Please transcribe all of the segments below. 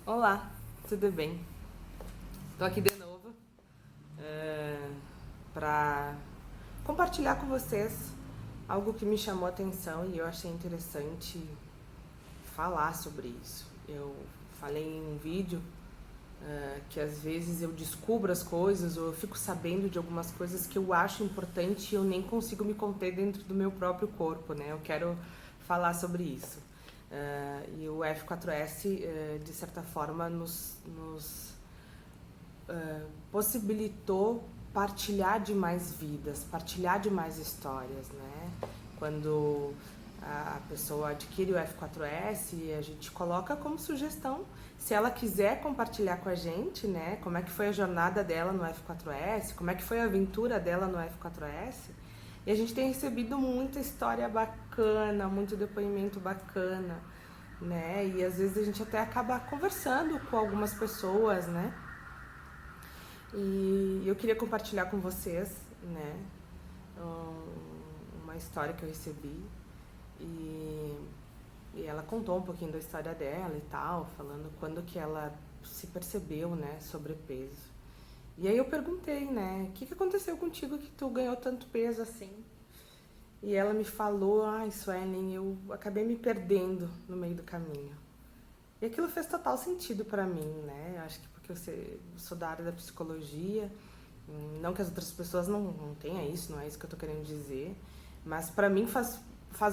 Olá, tudo bem? Tô aqui de novo para compartilhar com vocês algo que me chamou a atenção e eu achei interessante falar sobre isso. Eu falei em um vídeo que às vezes eu descubro as coisas ou eu fico sabendo de algumas coisas que eu acho importante e eu nem consigo me conter dentro do meu próprio corpo, né? Eu quero falar sobre isso. E o F4S, de certa forma, nos possibilitou partilhar de mais vidas, partilhar de mais histórias, né? Quando a pessoa adquire o F4S, a gente coloca como sugestão, se ela quiser compartilhar com a gente, né? Como é que foi a jornada dela no F4S, como é que foi a aventura dela no F4S. E a gente tem recebido muita história bacana, muito depoimento bacana, né? E às vezes a gente até acaba conversando com algumas pessoas, né? E eu queria compartilhar com vocês, né, uma história que eu recebi e, e ela contou um pouquinho da história dela e tal, falando quando que ela se percebeu, né, sobrepeso. E aí eu perguntei, né, o que aconteceu contigo que tu ganhou tanto peso assim? E ela me falou, ai, Suelen, eu acabei me perdendo no meio do caminho. E aquilo fez total sentido pra mim, né? Eu acho que porque eu sou da área da psicologia, não que as outras pessoas não tenham isso, não é isso que eu tô querendo dizer, mas pra mim faz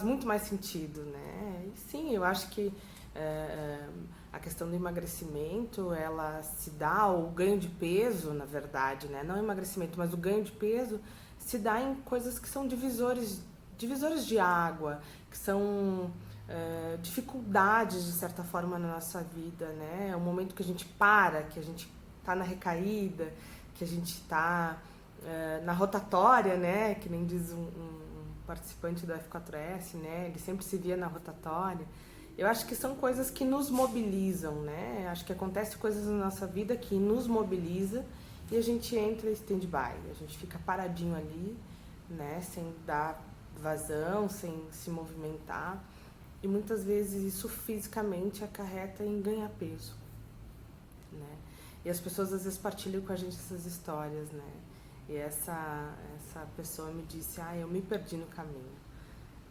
muito mais sentido, né? E sim, eu acho que é, a questão do emagrecimento, ela se dá, ou o ganho de peso, na verdade, né? Não emagrecimento, mas o ganho de peso se dá em coisas que são divisores de água, que são dificuldades, de certa forma, na nossa vida, né? É o momento que a gente para, que a gente tá na recaída, que a gente está na rotatória, né? Que nem diz um participante do F4S, né? Ele sempre se via na rotatória. Eu acho que são coisas que nos mobilizam, né? Acho que acontece coisas na nossa vida que nos mobiliza e a gente entra em stand-by, a gente fica paradinho ali, né? Sem dar vazão, sem se movimentar. E muitas vezes isso fisicamente acarreta em ganhar peso, né? E as pessoas às vezes partilham com a gente essas histórias, né? E essa pessoa me disse, eu me perdi no caminho.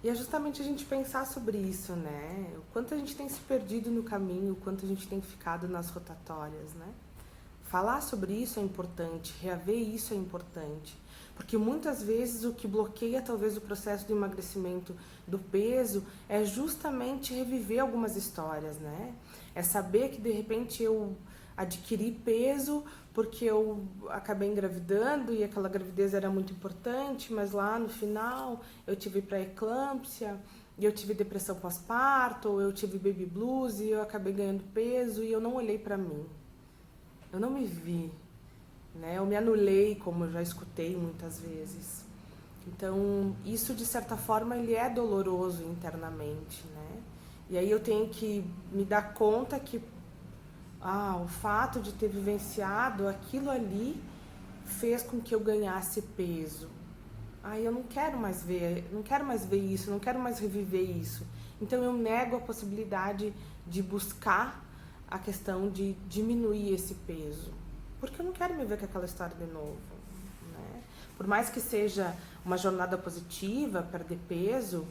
E é justamente a gente pensar sobre isso, né? O quanto a gente tem se perdido no caminho, o quanto a gente tem ficado nas rotatórias, né? Falar sobre isso é importante, reaver isso é importante, porque muitas vezes o que bloqueia talvez o processo do emagrecimento do peso é justamente reviver algumas histórias, né? É saber que de repente eu adquiri peso porque eu acabei engravidando e aquela gravidez era muito importante, mas lá no final eu tive pré-eclâmpsia, e eu tive depressão pós-parto, ou eu tive baby blues e eu acabei ganhando peso e eu não olhei pra mim. Eu não me vi, né? Eu me anulei, como eu já escutei muitas vezes. Então, isso de certa forma ele é doloroso internamente, né? E aí eu tenho que me dar conta que o fato de ter vivenciado aquilo ali fez com que eu ganhasse peso. Eu não quero mais ver, não quero mais ver isso, não quero mais reviver isso. Então eu nego a possibilidade de buscar a questão de diminuir esse peso, porque eu não quero me ver com aquela história de novo, né? Por mais que seja uma jornada positiva, perder peso,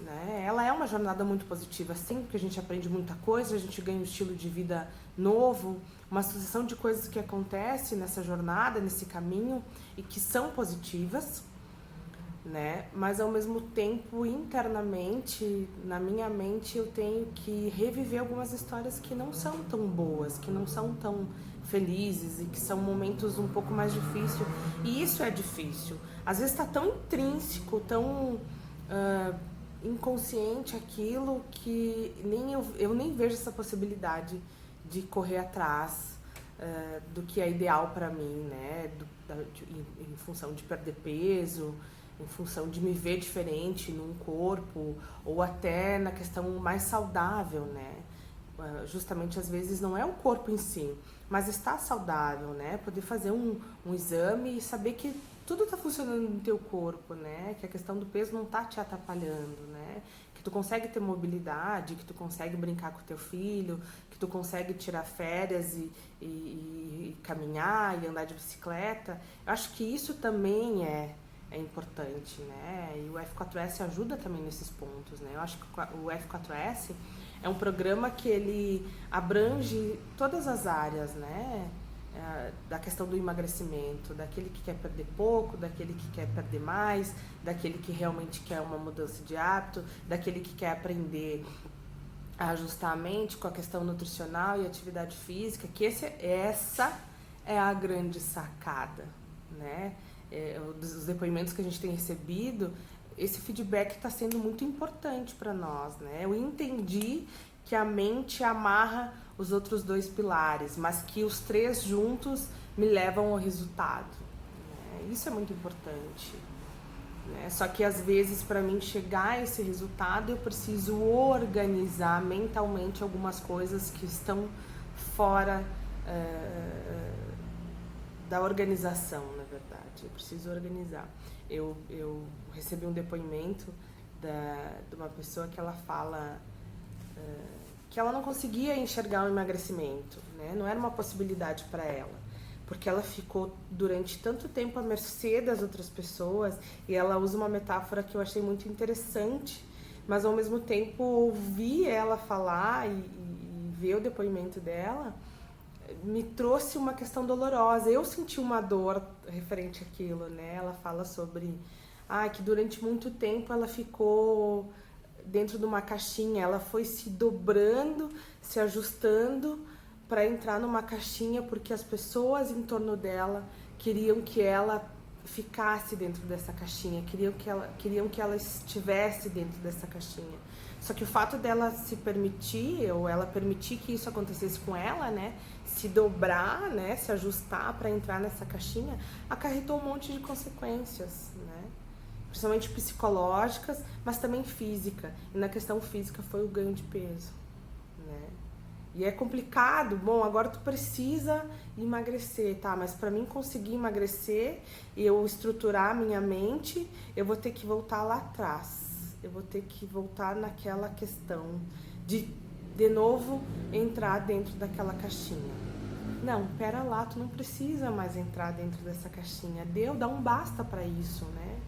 né? Ela é uma jornada muito positiva, sim, porque a gente aprende muita coisa, a gente ganha um estilo de vida novo, uma sucessão de coisas que acontece nessa jornada, nesse caminho e que são positivas, né? Mas ao mesmo tempo, internamente, na minha mente, eu tenho que reviver algumas histórias que não são tão boas, que não são tão felizes e que são momentos um pouco mais difíceis. E isso é difícil. Às vezes está tão intrínseco, tão inconsciente aquilo que eu nem vejo essa possibilidade de correr atrás do que é ideal para mim, né? Em função de perder peso, em função de me ver diferente num corpo, ou até na questão mais saudável, né? Justamente às vezes não é o corpo em si, mas estar saudável, né? Poder fazer um exame e saber que tudo está funcionando no teu corpo, né? Que a questão do peso não está te atrapalhando, né? Que que tu consegue ter mobilidade, que tu consegue brincar com o teu filho, que tu consegue tirar férias e caminhar e andar de bicicleta. Eu acho que isso também é importante, né? E o F4S ajuda também nesses pontos, né? Eu acho que o F4S é um programa que ele abrange todas as áreas, né? Da questão do emagrecimento, daquele que quer perder pouco, daquele que quer perder mais, daquele que realmente quer uma mudança de hábito, daquele que quer aprender a ajustar a mente com a questão nutricional e atividade física, que essa é a grande sacada, né? Os depoimentos que a gente tem recebido, esse feedback está sendo muito importante para nós, né? Eu entendi que a mente amarra os outros 2 pilares, mas que os 3 juntos me levam ao resultado, né? Isso é muito importante, né? Só que às vezes para mim chegar a esse resultado eu preciso organizar mentalmente algumas coisas que estão fora da organização, na verdade. Eu preciso organizar. Eu recebi um depoimento de uma pessoa que ela fala que ela não conseguia enxergar o emagrecimento, né? Não era uma possibilidade para ela, porque ela ficou durante tanto tempo à mercê das outras pessoas, e ela usa uma metáfora que eu achei muito interessante, mas ao mesmo tempo ouvir ela falar e ver o depoimento dela me trouxe uma questão dolorosa. Eu senti uma dor referente àquilo, né? Ela fala sobre que durante muito tempo ela ficou dentro de uma caixinha, ela foi se dobrando, se ajustando para entrar numa caixinha, porque as pessoas em torno dela queriam que ela ficasse dentro dessa caixinha, queriam que ela estivesse dentro dessa caixinha. Só que o fato dela se permitir, ou ela permitir que isso acontecesse com ela, né, se dobrar, né, se ajustar para entrar nessa caixinha, acarretou um monte de consequências, né? Principalmente psicológicas, mas também física. E na questão física foi o ganho de peso, né? E é complicado. Bom, agora tu precisa emagrecer, tá? Mas para mim conseguir emagrecer e eu estruturar a minha mente, eu vou ter que voltar lá atrás. Eu vou ter que voltar naquela questão de novo, entrar dentro daquela caixinha. Não, pera lá, tu não precisa mais entrar dentro dessa caixinha. Dá um basta para isso, né?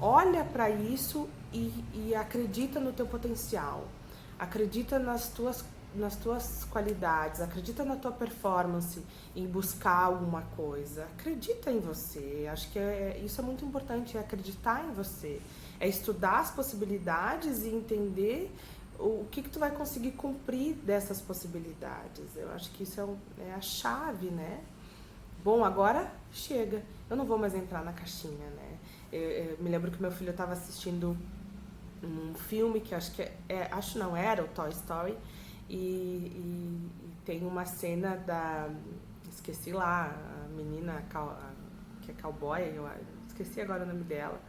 Olha para isso e acredita no teu potencial. Acredita nas tuas qualidades, acredita na tua performance em buscar alguma coisa. Acredita em você. Acho que isso é muito importante, é acreditar em você. É estudar as possibilidades e entender o que tu vai conseguir cumprir dessas possibilidades. Eu acho que isso é a chave, né? Bom, agora chega. Eu não vou mais entrar na caixinha, né? Eu me lembro que meu filho estava assistindo um filme que acho não era o Toy Story, e tem uma cena esqueci lá, a menina que é cowboy, eu esqueci agora o nome dela,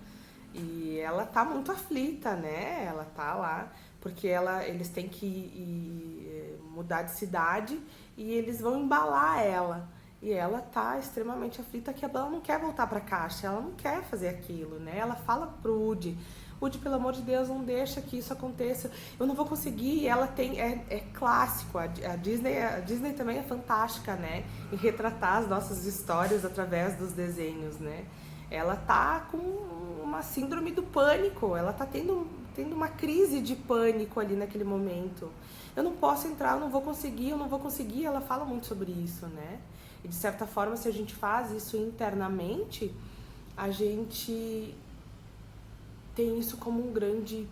e ela tá muito aflita, né? Ela tá lá porque eles têm que mudar de cidade e eles vão embalar ela. E ela tá extremamente aflita, que ela não quer voltar pra caixa, ela não quer fazer aquilo, né? Ela fala pro Woody, pelo amor de Deus, não deixa que isso aconteça, eu não vou conseguir. E ela tem, é clássico, a Disney também é fantástica, né? Em retratar as nossas histórias através dos desenhos, né? Ela tá com uma síndrome do pânico, ela tá tendo uma crise de pânico ali naquele momento. Eu não posso entrar, eu não vou conseguir, ela fala muito sobre isso, né? E de certa forma, se a gente faz isso internamente, a gente tem isso como um grande,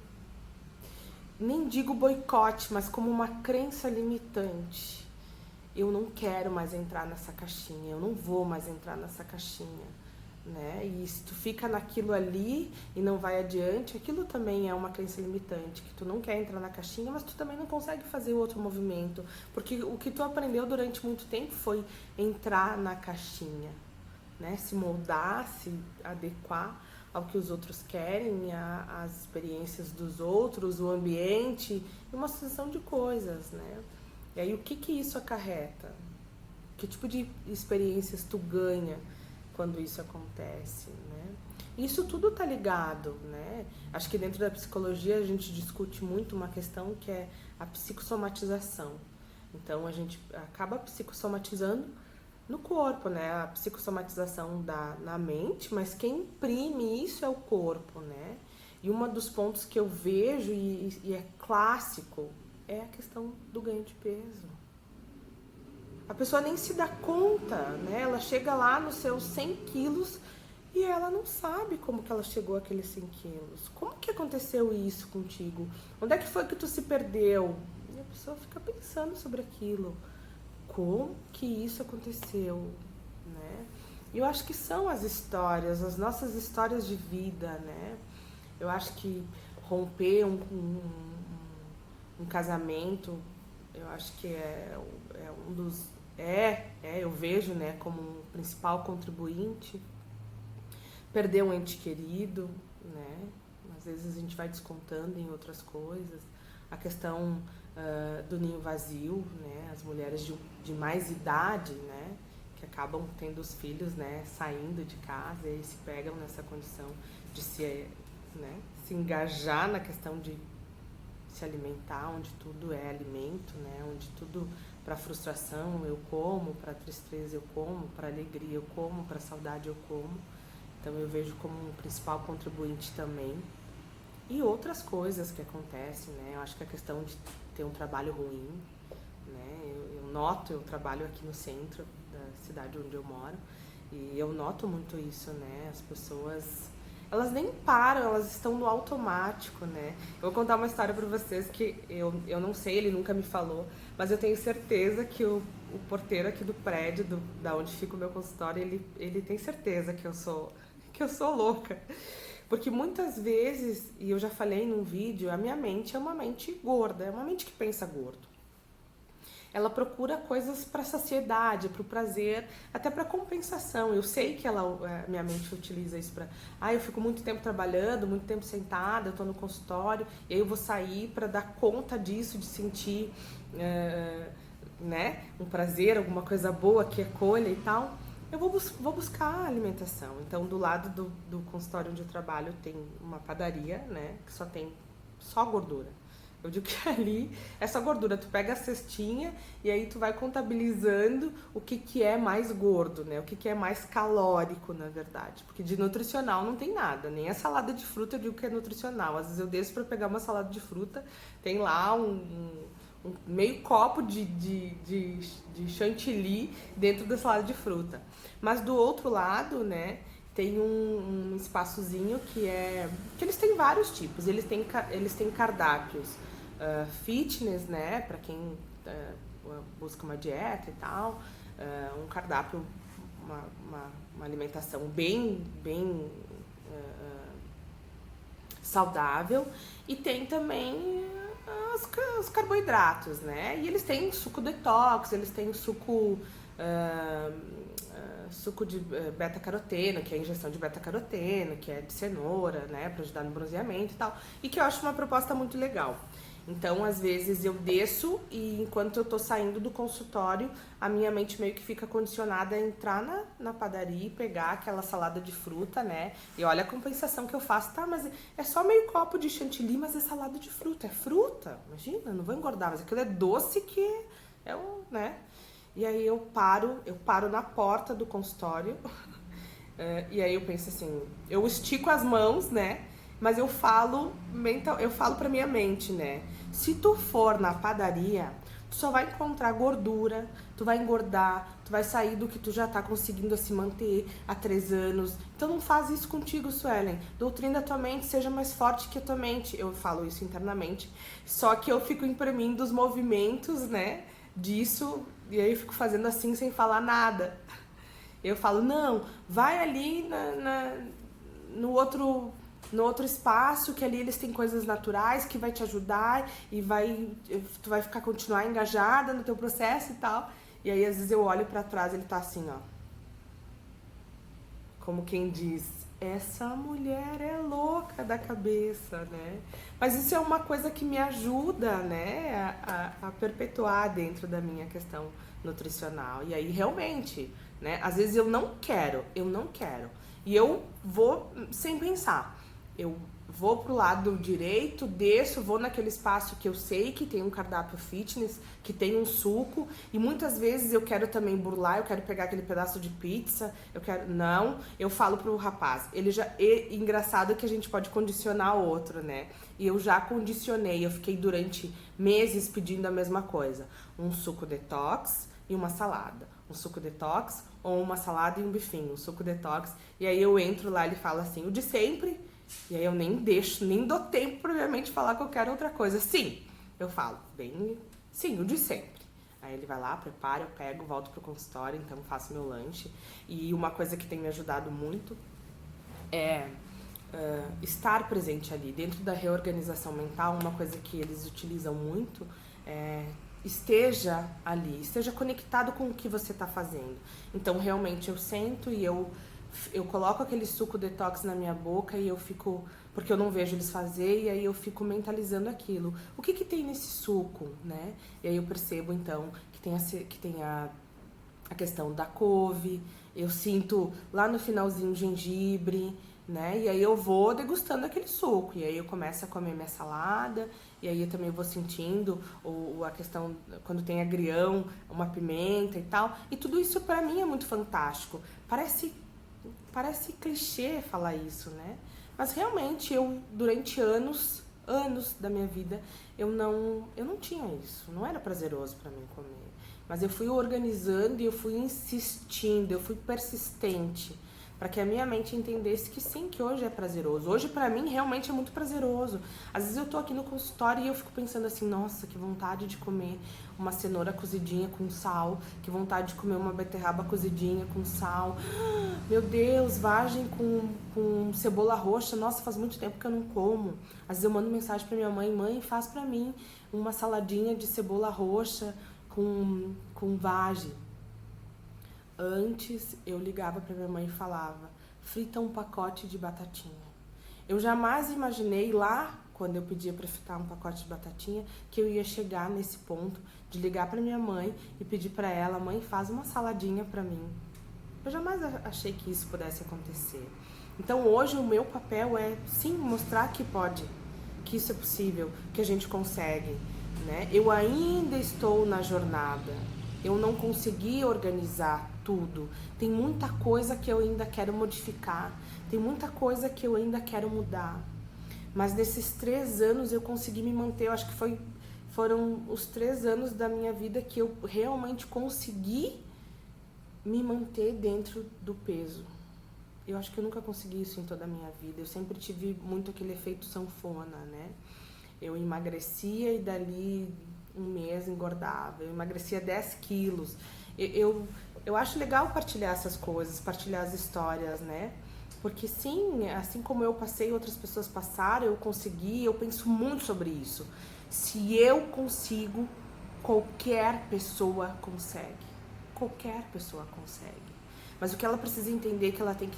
nem digo boicote, mas como uma crença limitante. Eu não quero mais entrar nessa caixinha, eu não vou mais entrar nessa caixinha, né? E se tu fica naquilo ali e não vai adiante, aquilo também é uma crença limitante, que tu não quer entrar na caixinha, mas tu também não consegue fazer o outro movimento, porque o que tu aprendeu durante muito tempo foi entrar na caixinha, né? Se moldar, se adequar ao que os outros querem, às experiências dos outros, o ambiente, e uma sucessão de coisas, né? E aí o que isso acarreta? Que tipo de experiências tu ganha quando isso acontece, né? Isso tudo tá ligado, né? Acho que dentro da psicologia a gente discute muito uma questão que é a psicossomatização. Então a gente acaba psicossomatizando no corpo, né? A psicossomatização na mente, mas quem imprime isso é o corpo, né? E um dos pontos que eu vejo e é clássico é a questão do ganho de peso. A pessoa nem se dá conta, né? Ela chega lá nos seus 100 quilos e ela não sabe como que ela chegou àqueles 100 quilos. Como que aconteceu isso contigo? Onde é que foi que tu se perdeu? E a pessoa fica pensando sobre aquilo. Como que isso aconteceu, né? E eu acho que são as histórias, as nossas histórias de vida, né? Eu acho que romper um casamento, eu acho que é um dos... eu vejo, né, como um principal contribuinte. Perder um ente querido, né? Às vezes a gente vai descontando em outras coisas. A questão do ninho vazio, né? As mulheres de mais idade, né? Que acabam tendo os filhos, né? Saindo de casa e se pegam nessa condição de se engajar na questão de se alimentar, onde tudo é alimento, né? Onde tudo, para frustração eu como, para tristeza eu como, para alegria eu como, para saudade eu como. Então eu vejo como um principal contribuinte também. E outras coisas que acontecem, né? Eu acho que a questão de ter um trabalho ruim, né? Eu noto, eu trabalho aqui no centro da cidade onde eu moro, e eu noto muito isso, né? As pessoas, elas nem param, elas estão no automático, né? Eu vou contar uma história para vocês que eu não sei, ele nunca me falou, mas eu tenho certeza que o porteiro aqui do prédio, da onde fica o meu consultório, ele tem certeza que eu sou louca. Porque muitas vezes, e eu já falei num vídeo, a minha mente é uma mente gorda, é uma mente que pensa gordo. Ela procura coisas para saciedade, para o prazer, até para compensação. Eu sei que minha mente utiliza isso para... eu fico muito tempo trabalhando, muito tempo sentada, eu estou no consultório, e aí eu vou sair para dar conta disso, de sentir né, um prazer, alguma coisa boa que acolha e tal. Eu vou buscar alimentação. Então, do lado do consultório onde eu trabalho, tem uma padaria, né? Que só tem gordura. Eu digo que ali é só gordura. Tu pega a cestinha e aí tu vai contabilizando o que é mais gordo, né? O que é mais calórico, na verdade. Porque de nutricional não tem nada. Nem a salada de fruta eu digo que é nutricional. Às vezes eu desço para pegar uma salada de fruta, tem lá um meio copo de chantilly dentro da salada de fruta. Mas do outro lado, né, tem um espaçozinho que eles têm vários tipos. Eles têm cardápios fitness, né, para quem busca uma dieta e tal, um cardápio, uma alimentação bem saudável, e tem também os carboidratos, né? E eles têm suco detox, eles têm suco de beta-caroteno, que é a injeção de beta-caroteno, que é de cenoura, né, para ajudar no bronzeamento e tal, e que eu acho uma proposta muito legal. Então, às vezes eu desço e enquanto eu tô saindo do consultório, a minha mente meio que fica condicionada a entrar na padaria e pegar aquela salada de fruta, né? E olha a compensação que eu faço, tá, mas é só meio copo de chantilly, mas é salada de fruta, é fruta, imagina, não vou engordar, mas aquilo é doce que é né? E aí eu paro na porta do consultório, e aí eu penso assim, eu estico as mãos, né? Mas eu falo pra minha mente, né? Se tu for na padaria, tu só vai encontrar gordura, tu vai engordar, tu vai sair do que tu já tá conseguindo se manter há 3 anos. Então não faz isso contigo, Suelen. Doutrina a tua mente, seja mais forte que a tua mente. Eu falo isso internamente. Só que eu fico imprimindo os movimentos, né, disso, e aí eu fico fazendo assim sem falar nada. Eu falo, não, vai ali no outro espaço, que ali eles têm coisas naturais que vai te ajudar e tu vai continuar engajada no teu processo e tal. E aí às vezes eu olho pra trás, ele tá assim, ó, como quem diz, essa mulher é louca da cabeça, né? Mas isso é uma coisa que me ajuda, né, a perpetuar dentro da minha questão nutricional. E aí, realmente, né, às vezes eu não quero. E eu vou sem pensar. Eu vou pro lado direito, desço, vou naquele espaço que eu sei que tem um cardápio fitness, que tem um suco, e muitas vezes eu quero também burlar, eu quero pegar aquele pedaço de pizza, não, eu falo pro rapaz, engraçado que a gente pode condicionar o outro, né? E eu já condicionei, eu fiquei durante meses pedindo a mesma coisa, um suco detox e uma salada. Um suco detox ou uma salada e um bifinho, um suco detox, e aí eu entro lá, ele fala assim, o de sempre. E aí eu nem dou tempo previamente de falar que eu quero outra coisa. Sim, eu falo, sim, o de sempre. Aí ele vai lá, prepara, eu pego, volto pro consultório, então faço meu lanche. E uma coisa que tem me ajudado muito é estar presente ali. Dentro da reorganização mental, uma coisa que eles utilizam muito é esteja ali, esteja conectado com o que você está fazendo. Então, realmente, eu sento e eu coloco aquele suco detox na minha boca e eu fico, porque eu não vejo eles fazer, e aí eu fico mentalizando aquilo. O que tem nesse suco, né? E aí eu percebo, então, que tem a questão da couve, eu sinto lá no finalzinho gengibre, né? E aí eu vou degustando aquele suco, e aí eu começo a comer minha salada, e aí eu também vou sentindo a questão, quando tem agrião, uma pimenta e tal, e tudo isso pra mim é muito fantástico. Parece clichê falar isso, né? Mas realmente eu, durante anos da minha vida, eu não tinha isso. Não era prazeroso pra mim comer. Mas eu fui organizando e eu fui insistindo, eu fui persistente para que a minha mente entendesse que sim, que hoje é prazeroso. Hoje pra mim realmente é muito prazeroso. Às vezes eu tô aqui no consultório e eu fico pensando assim, nossa, que vontade de comer uma cenoura cozidinha com sal, que vontade de comer uma beterraba cozidinha com sal. Meu Deus, vagem com cebola roxa, nossa, faz muito tempo que eu não como. Às vezes eu mando mensagem pra minha mãe, faz pra mim uma saladinha de cebola roxa com vagem. Antes eu ligava pra minha mãe e falava, frita um pacote de batatinha. Eu jamais imaginei lá, quando eu pedia pra fritar um pacote de batatinha, que eu ia chegar nesse ponto de ligar pra minha mãe e pedir pra ela, mãe, faz uma saladinha pra mim. Eu jamais achei que isso pudesse acontecer. Então hoje o meu papel é sim mostrar que pode, que isso é possível, que a gente consegue, né? Eu ainda estou na jornada. Eu não consegui organizar tudo. Tem muita coisa que eu ainda quero modificar. Tem muita coisa que eu ainda quero mudar. Mas nesses 3 anos eu consegui me manter. Eu acho que foram os 3 anos da minha vida que eu realmente consegui me manter dentro do peso. Eu acho que eu nunca consegui isso em toda a minha vida. Eu sempre tive muito aquele efeito sanfona, né? Eu emagrecia e dali um mês engordava. Eu emagrecia 10 quilos. Eu acho legal partilhar essas coisas, partilhar as histórias, né? Porque sim, assim como eu passei, outras pessoas passaram, eu consegui, eu penso muito sobre isso. Se eu consigo, qualquer pessoa consegue. Qualquer pessoa consegue. Mas o que ela precisa entender é que ela tem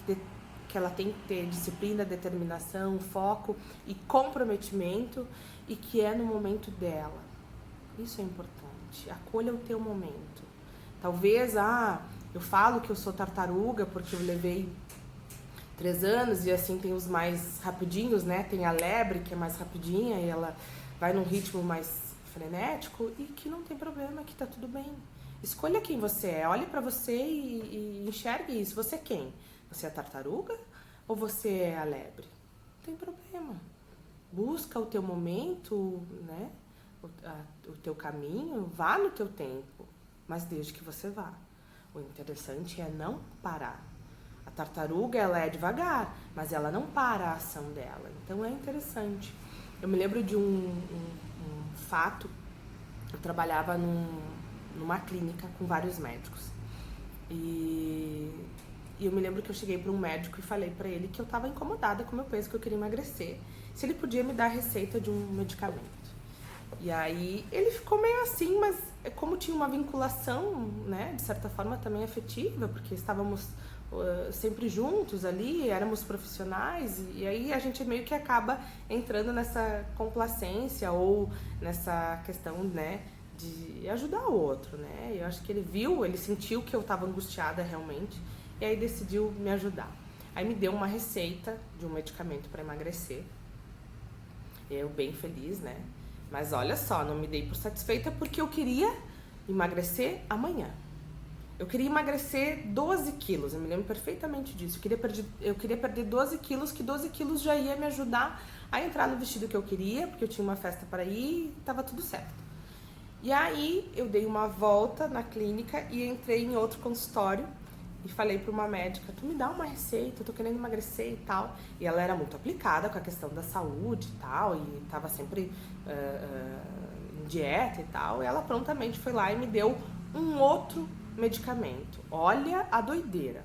que ter disciplina, determinação, foco e comprometimento, e que é no momento dela. Isso é importante. Acolha o teu momento. Talvez, eu falo que eu sou tartaruga porque eu levei 3 anos, e assim tem os mais rapidinhos, né? Tem a lebre, que é mais rapidinha e ela vai num ritmo mais frenético, e que não tem problema, que tá tudo bem. Escolha quem você é, olhe pra você e enxergue isso. Você é quem? Você é a tartaruga ou você é a lebre? Não tem problema. Busca o teu momento, né? O teu caminho, vá no teu tempo, mas desde que você vá. O interessante é não parar. A tartaruga, ela é devagar, mas ela não para a ação dela. Então é interessante. Eu me lembro de um fato. Eu trabalhava numa clínica com vários médicos. E eu me lembro que eu cheguei para um médico e falei para ele que eu estava incomodada com o meu peso, que eu queria emagrecer. Se ele podia me dar a receita de um medicamento. E aí ele ficou meio assim, mas como tinha uma vinculação, né, de certa forma também afetiva, porque estávamos sempre juntos ali, éramos profissionais, e aí a gente meio que acaba entrando nessa complacência ou nessa questão, né, de ajudar o outro, né? Eu acho que ele viu, ele sentiu que eu estava angustiada realmente, e aí decidiu me ajudar. Aí me deu uma receita de um medicamento para emagrecer. Eu bem feliz, né? Mas olha só, não me dei por satisfeita porque eu queria emagrecer amanhã. Eu queria emagrecer 12 quilos, eu me lembro perfeitamente disso. Eu queria perder 12 quilos, que 12 quilos já ia me ajudar a entrar no vestido que eu queria, porque eu tinha uma festa para ir e tava tudo certo. E aí eu dei uma volta na clínica e entrei em outro consultório e falei para uma médica, tu me dá uma receita, eu tô querendo emagrecer e tal. E ela era muito aplicada com a questão da saúde e tal, e tava sempre em dieta e tal. E ela prontamente foi lá e me deu um outro medicamento. Olha a doideira.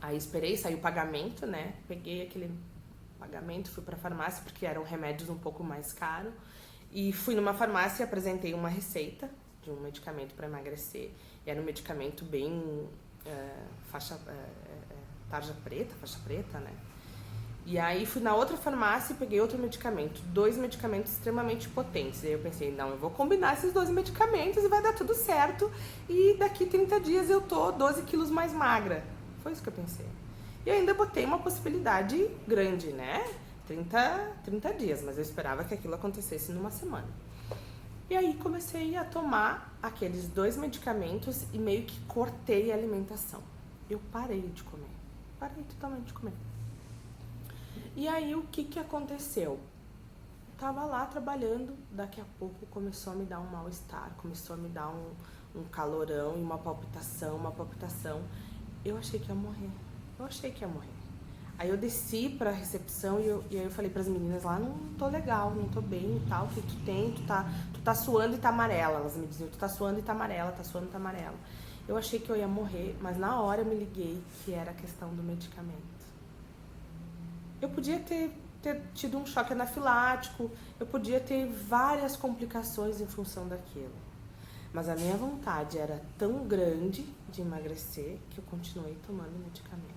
Aí esperei, saiu o pagamento, né? Peguei aquele pagamento, fui pra farmácia, porque eram remédios um pouco mais caros. E fui numa farmácia e apresentei uma receita de um medicamento para emagrecer. E era um medicamento bem faixa preta, né? E aí fui na outra farmácia e peguei outro medicamento, 2 medicamentos extremamente potentes. E aí eu pensei, não, eu vou combinar esses 2 medicamentos e vai dar tudo certo. E daqui 30 dias eu tô 12 quilos mais magra. Foi isso que eu pensei. E eu ainda botei uma possibilidade grande, né? 30 dias, mas eu esperava que aquilo acontecesse numa semana. E aí comecei a tomar aqueles 2 medicamentos e meio que cortei a alimentação. Eu parei de comer. Parei totalmente de comer. E aí o que aconteceu? Tava lá trabalhando, daqui a pouco começou a me dar um mal-estar, começou a me dar um calorão e uma palpitação. Eu achei que ia morrer. Aí eu desci pra recepção e aí eu falei pras meninas lá, não tô legal, não tô bem e tal, o que tu tem? Tu tá suando e tá amarela. Elas me diziam, tu tá suando e tá amarela, tá suando e tá amarela. Eu achei que eu ia morrer, mas na hora eu me liguei que era a questão do medicamento. Eu podia ter tido um choque anafilático, eu podia ter várias complicações em função daquilo. Mas a minha vontade era tão grande de emagrecer que eu continuei tomando medicamento.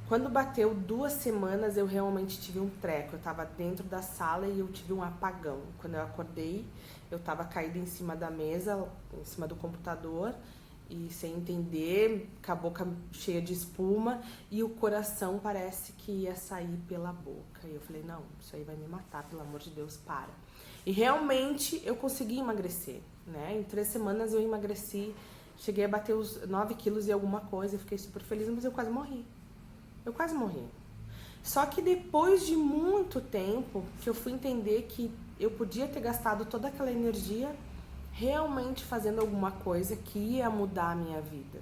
Quando bateu 2 semanas, eu realmente tive um treco. Eu tava dentro da sala e eu tive um apagão. Quando eu acordei, eu tava caída em cima da mesa, em cima do computador, e sem entender, com a boca cheia de espuma, e o coração parece que ia sair pela boca. E eu falei, não, isso aí vai me matar, pelo amor de Deus, para. E realmente eu consegui emagrecer, né? Em 3 semanas eu emagreci, cheguei a bater os 9 quilos e alguma coisa, eu fiquei super feliz, mas eu quase morri. Só que depois de muito tempo que eu fui entender que eu podia ter gastado toda aquela energia realmente fazendo alguma coisa que ia mudar a minha vida.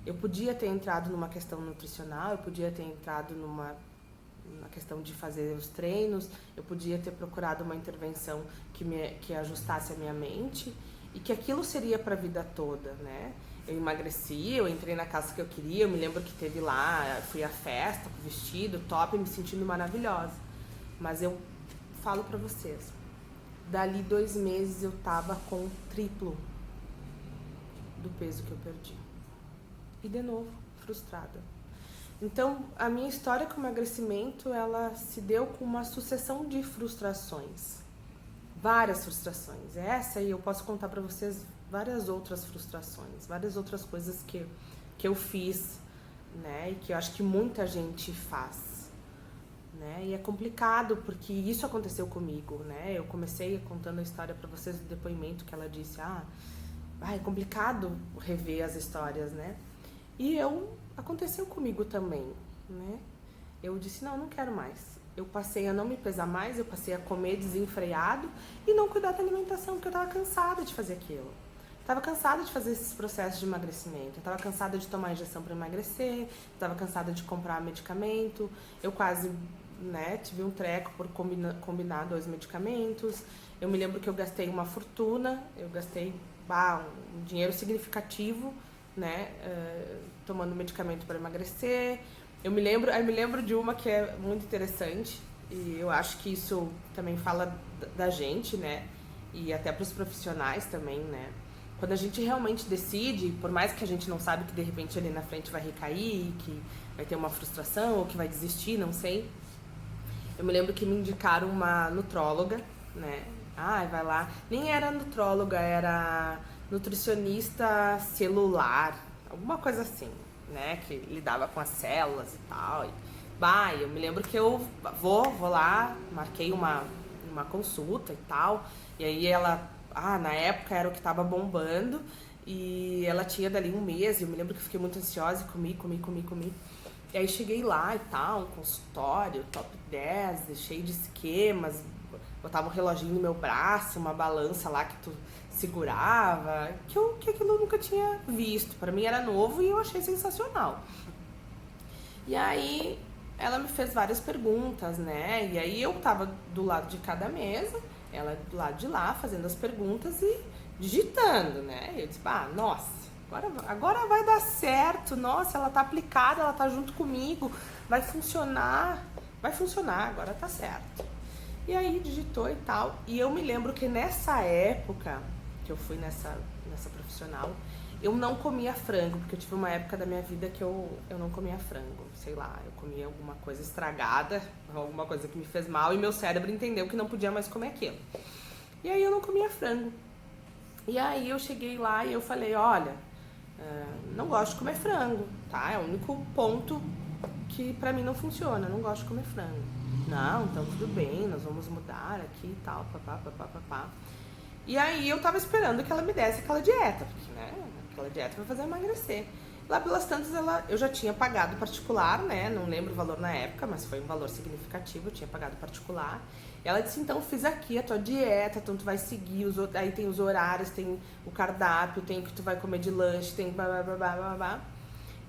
Eu podia ter entrado numa questão nutricional, eu podia ter entrado numa questão de fazer os treinos, eu podia ter procurado uma intervenção que ajustasse a minha mente e que aquilo seria para a vida toda, né? Eu emagreci, eu entrei na casa que eu queria, eu me lembro que teve lá, fui à festa, com vestido, top, me sentindo maravilhosa. Mas eu falo pra vocês, dali 2 meses eu tava com o triplo do peso que eu perdi. E de novo, frustrada. Então, a minha história com o emagrecimento, ela se deu com uma sucessão de frustrações. Várias frustrações. Essa aí eu posso contar pra vocês várias outras frustrações, várias outras coisas que eu fiz, né, e que eu acho que muita gente faz, né, e é complicado porque isso aconteceu comigo, né, eu comecei contando a história para vocês do depoimento que ela disse, é complicado rever as histórias, né, e aconteceu comigo também, né, eu disse, não quero mais. Eu passei a não me pesar mais, eu passei a comer desenfreado e não cuidar da alimentação, porque eu tava cansada de fazer aquilo. Tava cansada de fazer esses processos de emagrecimento, eu tava cansada de tomar injeção para emagrecer, tava cansada de comprar medicamento, eu quase, né, tive um treco por combinar 2 medicamentos. Eu me lembro que eu gastei uma fortuna, eu gastei um dinheiro significativo, né, tomando medicamento para emagrecer. Eu me lembro de uma que é muito interessante, E eu acho que isso também fala da gente, né? E até para os profissionais também, né? Quando a gente realmente decide, por mais que a gente não sabe que de repente ali na frente vai recair, que vai ter uma frustração ou que vai desistir, não sei. Eu me lembro que me indicaram uma nutróloga, né? Ah, vai lá. Nem era nutróloga, era nutricionista celular, alguma coisa assim, né? Que lidava com as células e tal. Bah, eu me lembro que eu vou lá, marquei uma consulta e tal. E aí ela, na época era o que tava bombando. E ela tinha dali um mês, e eu me lembro que eu fiquei muito ansiosa e comi. E aí cheguei lá e tal, um consultório, top 10, cheio de esquemas, botava um reloginho no meu braço, uma balança lá que tu segurava, que aquilo eu nunca tinha visto. Pra mim era novo e eu achei sensacional. E aí ela me fez várias perguntas, né? E aí eu tava do lado de cada mesa, ela do lado de lá, fazendo as perguntas e digitando, né? E eu disse, nossa, agora vai dar certo, nossa, ela tá aplicada, ela tá junto comigo, vai funcionar, agora tá certo. E aí digitou e tal, e eu me lembro que nessa época, que eu fui nessa profissional, eu não comia frango, porque eu tive uma época da minha vida que eu não comia frango, sei lá, eu comia alguma coisa estragada, alguma coisa que me fez mal, e meu cérebro entendeu que não podia mais comer aquilo. E aí eu não comia frango. E aí eu cheguei lá e eu falei, olha, não gosto de comer frango, tá? É o único ponto que pra mim não funciona, eu não gosto de comer frango. Não, então tudo bem, nós vamos mudar aqui e tal, papá. E aí eu tava esperando que ela me desse aquela dieta, porque, né, aquela dieta vai fazer emagrecer. Lá pelas tantas, eu já tinha pagado particular, né, não lembro o valor na época, mas foi um valor significativo, eu tinha pagado particular. E ela disse, então, fiz aqui a tua dieta, então tu vai seguir, aí tem os horários, tem o cardápio, tem o que tu vai comer de lanche, tem blá.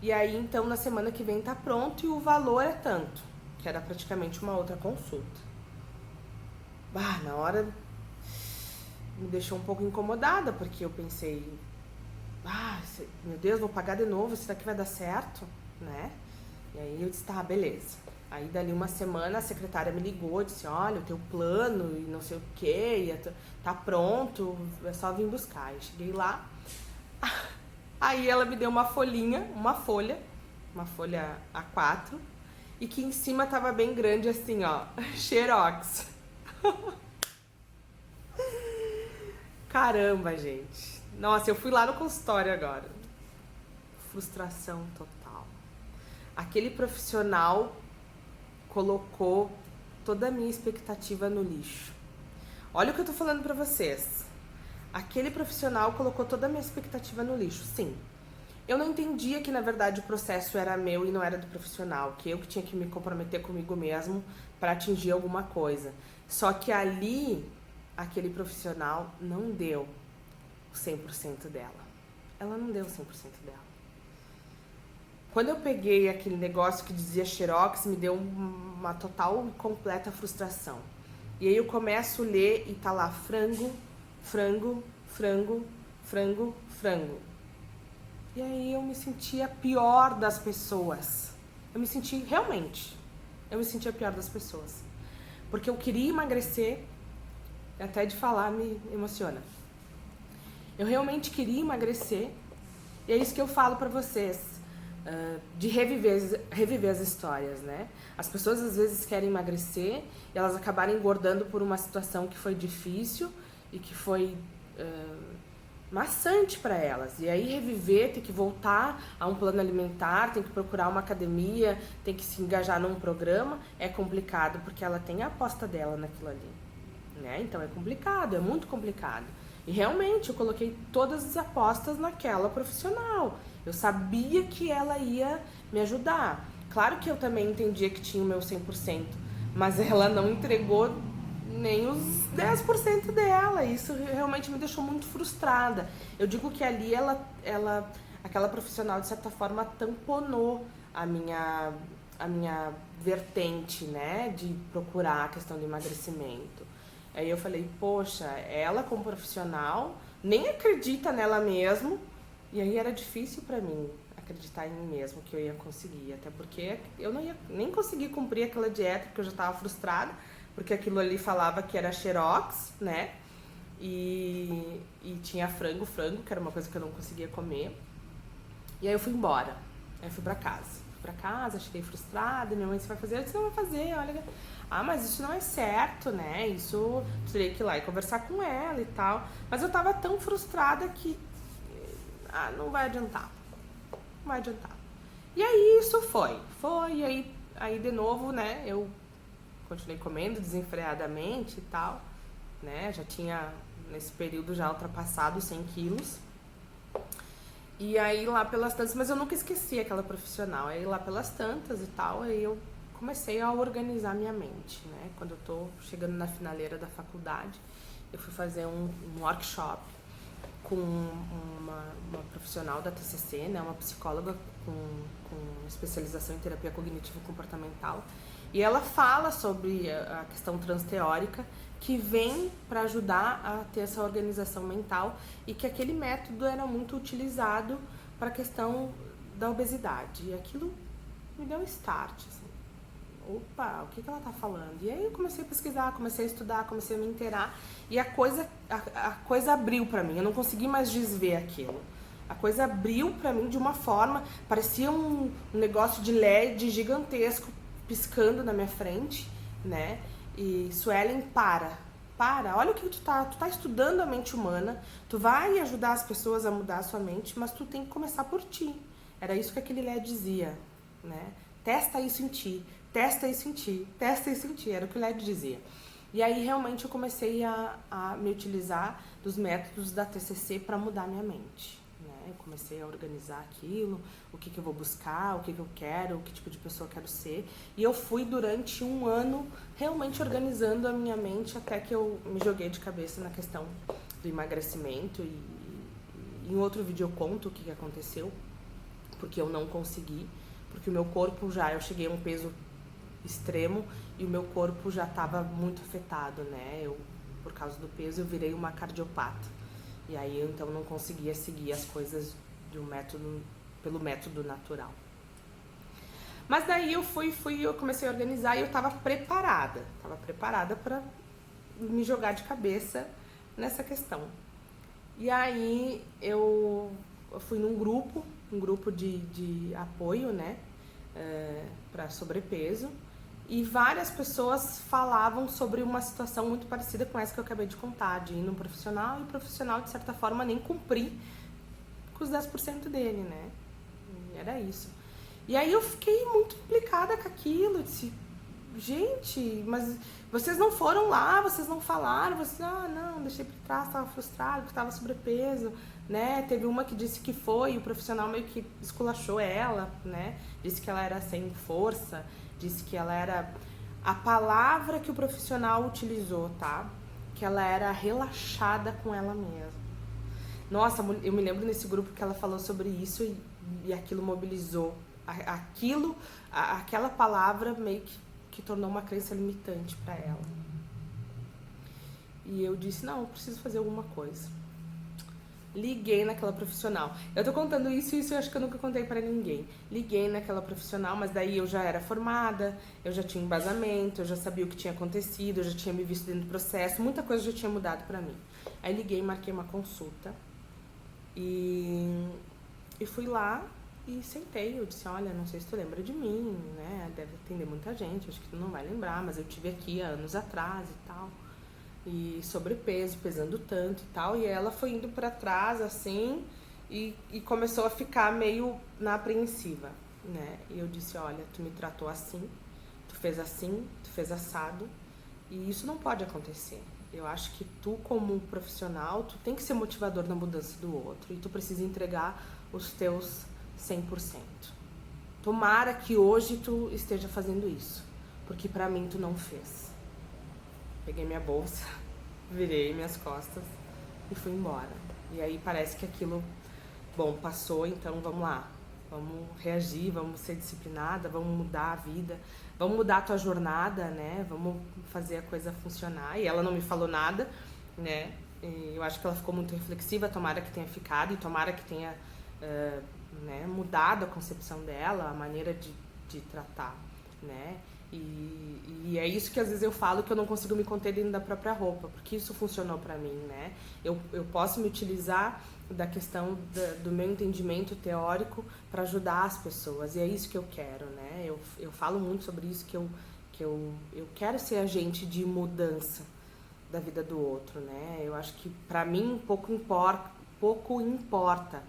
E aí, então, na semana que vem tá pronto e o valor é tanto, que era praticamente uma outra consulta. Na hora me deixou um pouco incomodada, porque eu pensei, meu Deus, vou pagar de novo, será que vai dar certo, né? E aí eu disse, tá, beleza. Aí dali uma semana a secretária me ligou, disse, olha, o teu plano e não sei o que, tá pronto, é só vir buscar. Eu cheguei lá, aí ela me deu uma folha A4, e que em cima tava bem grande assim, ó, Xerox. Caramba, gente. Nossa, eu fui lá no consultório agora. Frustração total. Aquele profissional colocou toda a minha expectativa no lixo. Olha o que eu tô falando pra vocês. Aquele profissional colocou toda a minha expectativa no lixo, sim. Eu não entendia que, na verdade, o processo era meu e não era do profissional, que eu que tinha que me comprometer comigo mesmo para atingir alguma coisa. Só que ali, aquele profissional não deu o 100% dela. Ela não deu o 100% dela. Quando eu peguei aquele negócio que dizia Xerox, me deu uma total e completa frustração. E aí eu começo a ler e tá lá frango. E aí eu me senti a pior das pessoas. Eu me senti a pior das pessoas. Porque eu queria emagrecer, até de falar me emociona. Eu realmente queria emagrecer, e é isso que eu falo pra vocês, de reviver as histórias, né? As pessoas às vezes querem emagrecer e elas acabarem engordando por uma situação que foi difícil e que foi maçante para elas. E aí reviver, tem que voltar a um plano alimentar, tem que procurar uma academia, tem que se engajar num programa, é complicado porque ela tem a aposta dela naquilo ali, né? Então é complicado, é muito complicado. E realmente eu coloquei todas as apostas naquela profissional. Eu sabia que ela ia me ajudar. Claro que eu também entendia que tinha o meu 100%, mas ela não entregou nem os 10% dela. Isso realmente me deixou muito frustrada. Eu digo que ali aquela profissional, de certa forma, tamponou a minha vertente, né, de procurar a questão do emagrecimento. Aí eu falei, poxa, ela como profissional nem acredita nela mesmo, e aí era difícil pra mim acreditar em mim mesmo que eu ia conseguir, até porque eu não ia nem conseguir cumprir aquela dieta, porque eu já estava frustrada, porque aquilo ali falava que era xerox, né? E tinha frango, que era uma coisa que eu não conseguia comer. E aí eu fui embora, aí eu fui pra casa, cheguei frustrada, minha mãe, você vai fazer? Eu disse, não, vai fazer, olha. Ah, mas isso não é certo, né? Isso, teria que ir lá e conversar com ela e tal. Mas eu tava tão frustrada que, não vai adiantar, não vai adiantar. E aí isso foi, e aí de novo, né, eu continuei comendo desenfreadamente e tal, né, já tinha, nesse período, já ultrapassado 100 quilos. E aí lá pelas tantas, mas eu nunca esqueci aquela profissional, aí lá pelas tantas e tal, aí eu comecei a organizar minha mente, né, quando eu tô chegando na finaleira da faculdade, eu fui fazer um workshop com uma profissional da TCC, né, uma psicóloga com especialização em terapia cognitivo-comportamental, e ela fala sobre a questão transteórica, que vem para ajudar a ter essa organização mental, e que aquele método era muito utilizado para a questão da obesidade. E aquilo me deu um start, assim. Opa, o que ela tá falando? E aí eu comecei a pesquisar, comecei a estudar, comecei a me inteirar, e a coisa abriu para mim, eu não consegui mais desver aquilo. A coisa abriu para mim de uma forma, parecia um negócio de LED gigantesco piscando na minha frente, né? E Suelen, para, olha o que tu tá estudando a mente humana, tu vai ajudar as pessoas a mudar a sua mente, mas tu tem que começar por ti. Era isso que aquele LED dizia, né? Testa isso em ti, testa isso em ti, testa isso em ti, era o que o LED dizia. E aí realmente eu comecei a me utilizar dos métodos da TCC para mudar minha mente. Eu comecei a organizar aquilo, o que eu vou buscar, o que eu quero, que tipo de pessoa eu quero ser. E eu fui durante um ano realmente organizando a minha mente até que eu me joguei de cabeça na questão do emagrecimento. E em outro vídeo eu conto o que aconteceu, porque eu não consegui, porque o meu corpo eu cheguei a um peso extremo e o meu corpo já estava muito afetado, né? Por causa do peso, eu virei uma cardiopata. E aí, então, não conseguia seguir as coisas pelo método natural. Mas daí eu comecei a organizar e eu estava preparada para me jogar de cabeça nessa questão. E aí eu fui num grupo de apoio, né, para sobrepeso. E várias pessoas falavam sobre uma situação muito parecida com essa que eu acabei de contar, de ir num profissional, e o profissional, de certa forma, nem cumprir com os 10% dele, né? E era isso. E aí eu fiquei muito implicada com aquilo, eu disse, gente, mas vocês não foram lá, vocês não falaram, não, deixei pra trás, estava frustrado, porque estava sobrepeso, né? Teve uma que disse que foi, e o profissional meio que esculachou ela, né? Disse que ela era sem força, disse que ela era... A palavra que o profissional utilizou, tá? Que ela era relaxada com ela mesma. Nossa, eu me lembro nesse grupo que ela falou sobre isso e aquilo mobilizou. Aquela palavra meio que tornou uma crença limitante para ela. E eu disse, não, eu preciso fazer alguma coisa. Liguei naquela profissional. Eu tô contando isso eu acho que eu nunca contei pra ninguém. Liguei naquela profissional, mas daí eu já era formada, eu já tinha embasamento, eu já sabia o que tinha acontecido, eu já tinha me visto dentro do processo, muita coisa já tinha mudado pra mim. Aí liguei, marquei uma consulta e fui lá e sentei. Eu disse, olha, não sei se tu lembra de mim, né? Deve atender muita gente, acho que tu não vai lembrar, mas eu tive aqui há anos atrás e tal. E sobrepeso, pesando tanto e tal, e ela foi indo pra trás, assim, e começou a ficar meio na apreensiva, né? E eu disse, olha, tu me tratou assim, tu fez assado, e isso não pode acontecer. Eu acho que tu, como profissional, tu tem que ser motivador na mudança do outro, e tu precisa entregar os teus 100%. Tomara que hoje tu esteja fazendo isso, porque pra mim tu não fez. Peguei minha bolsa, virei minhas costas e fui embora. E aí parece que aquilo, bom, passou, então vamos lá. Vamos reagir, vamos ser disciplinada, vamos mudar a vida, vamos mudar a tua jornada, né? Vamos fazer a coisa funcionar. E ela não me falou nada, né? E eu acho que ela ficou muito reflexiva, tomara que tenha ficado e tomara que tenha né? Mudado a concepção dela, a maneira de tratar, né? E é isso que às vezes eu falo, que eu não consigo me conter dentro da própria roupa, porque isso funcionou pra mim, né? Eu posso me utilizar da questão do meu entendimento teórico para ajudar as pessoas, e é isso que eu quero, né? Eu falo muito sobre isso, eu quero ser agente de mudança da vida do outro, né? Eu acho que pra mim pouco importa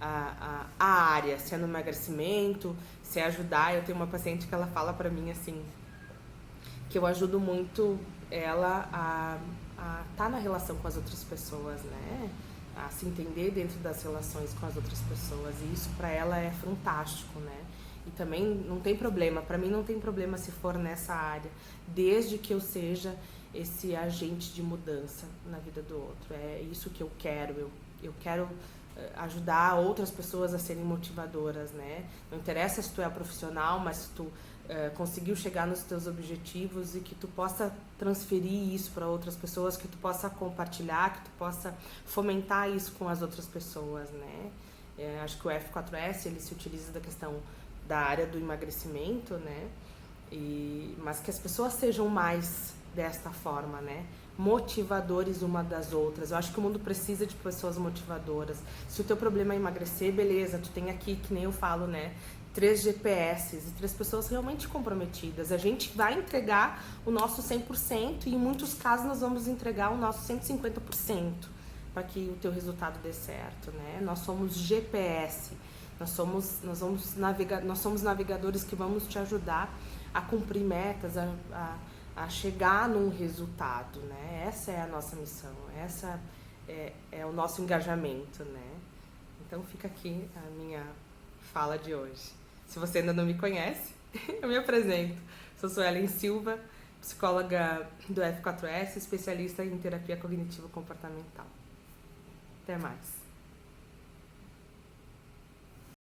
a área, se é no emagrecimento, se é ajudar. Eu tenho uma paciente que ela fala pra mim assim, que eu ajudo muito ela a estar na relação com as outras pessoas, né? A se entender dentro das relações com as outras pessoas. E isso pra ela é fantástico, né? E também não tem problema, pra mim não tem problema se for nessa área, desde que eu seja esse agente de mudança na vida do outro. É isso que eu quero. Eu quero ajudar outras pessoas a serem motivadoras, né? Não interessa se tu é profissional, mas se tu conseguiu chegar nos teus objetivos e que tu possa transferir isso para outras pessoas, que tu possa compartilhar, que tu possa fomentar isso com as outras pessoas, né? Acho que o F4S ele se utiliza da questão da área do emagrecimento, né? Mas que as pessoas sejam mais desta forma, né? Motivadores uma das outras. Eu acho que o mundo precisa de pessoas motivadoras. Se o teu problema é emagrecer, beleza, tu tem aqui, que nem eu falo, né? 3 GPS e 3 pessoas realmente comprometidas. A gente vai entregar o nosso 100% e em muitos casos nós vamos entregar o nosso 150% para que o teu resultado dê certo, né? Nós somos GPS. Nós somos navegadores que vamos te ajudar a cumprir metas, a chegar num resultado, né? Essa é a nossa missão, essa é o nosso engajamento, né? Então fica aqui a minha fala de hoje. Se você ainda não me conhece, eu me apresento. Sou Suelen Silva, psicóloga do F4S, especialista em terapia cognitivo comportamental. Até mais.